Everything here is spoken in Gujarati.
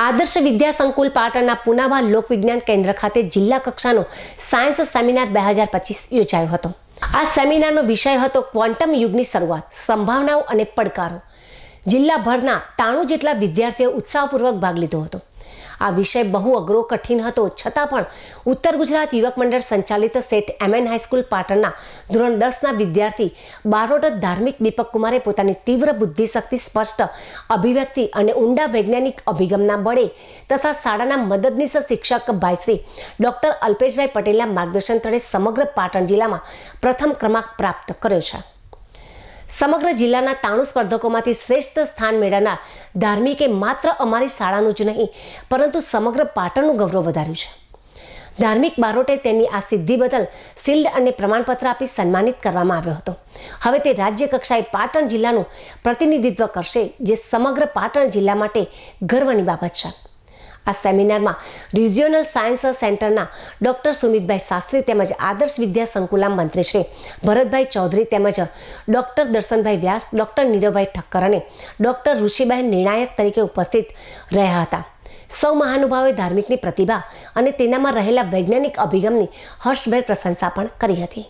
આદર્શ વિદ્યા સંકુલ પાટણના પુનાવા લોકવિજ્ઞાન કેન્દ્ર ખાતે જિલ્લા કક્ષાનો સાયન્સ સેમિનાર 2025 યોજાયો હતો। આ સેમિનારનો વિષય હતો ક્વોન્ટમ યુગની શરૂઆત, સંભાવનાઓ અને પડકારો। જિલ્લાભરના 93 જેટલા વિદ્યાર્થીઓએ ઉત્સાહપૂર્વક ભાગ લીધો હતો। આ વિષય બહુ અઘરો કઠિન હતો, છતાં પણ ઉત્તર ગુજરાત યુવક મંડળ સંચાલિત સેટ એમએન હાઈસ્કૂલ પાટણના ધોરણ 10ના વિદ્યાર્થી બારોટ ધાર્મિક દીપક કુમારે પોતાની તીવ્ર બુદ્ધિશક્તિ, સ્પષ્ટ અભિવ્યક્તિ અને ઊંડા વૈજ્ઞાનિક અભિગમના બળે તથા શાળાના મદદનીશ શિક્ષક ભાઈશ્રી ડોક્ટર અલ્પેશભાઈ પટેલના માર્ગદર્શન તળે સમગ્ર પાટણ જિલ્લામાં પ્રથમ ક્રમાંક પ્રાપ્ત કર્યો છે। સમગ્ર જિલ્લાના 93 સ્પર્ધકોમાંથી શ્રેષ્ઠ સ્થાન મેળવનાર ધાર્મિકે માત્ર અમારી શાળાનું જ નહીં પરંતુ સમગ્ર પાટણનું ગૌરવ વધાર્યું છે। ધાર્મિક બારોટે તેની આ સિદ્ધિ બદલ શિલ્ડ અને પ્રમાણપત્ર આપી સન્માનિત કરવામાં આવ્યો હતો। હવે તે રાજ્ય કક્ષાએ પાટણ જિલ્લાનું પ્રતિનિધિત્વ કરશે, જે સમગ્ર પાટણ જિલ્લા માટે ગર્વની બાબત છે। આ સેમિનારમાં રિજિયોનલ સાયન્સ સેન્ટરના ડોક્ટર સુમિતભાઈ શાસ્ત્રી તેમજ આદર્શ વિદ્યા સંકુલના મંત્રી શ્રી ભરતભાઈ ચૌધરી તેમજ ડોક્ટર દર્શનભાઈ વ્યાસ, ડોક્ટર નીરવભાઈ ઠક્કર અને ડોક્ટર ઋષિભાઈ નિર્ણાયક તરીકે ઉપસ્થિત રહ્યા હતા। સૌ મહાનુભાવોએ ધાર્મિકની પ્રતિભા અને તેનામાં રહેલા વૈજ્ઞાનિક અભિગમની હર્ષભેર પ્રશંસા પણ કરી હતી।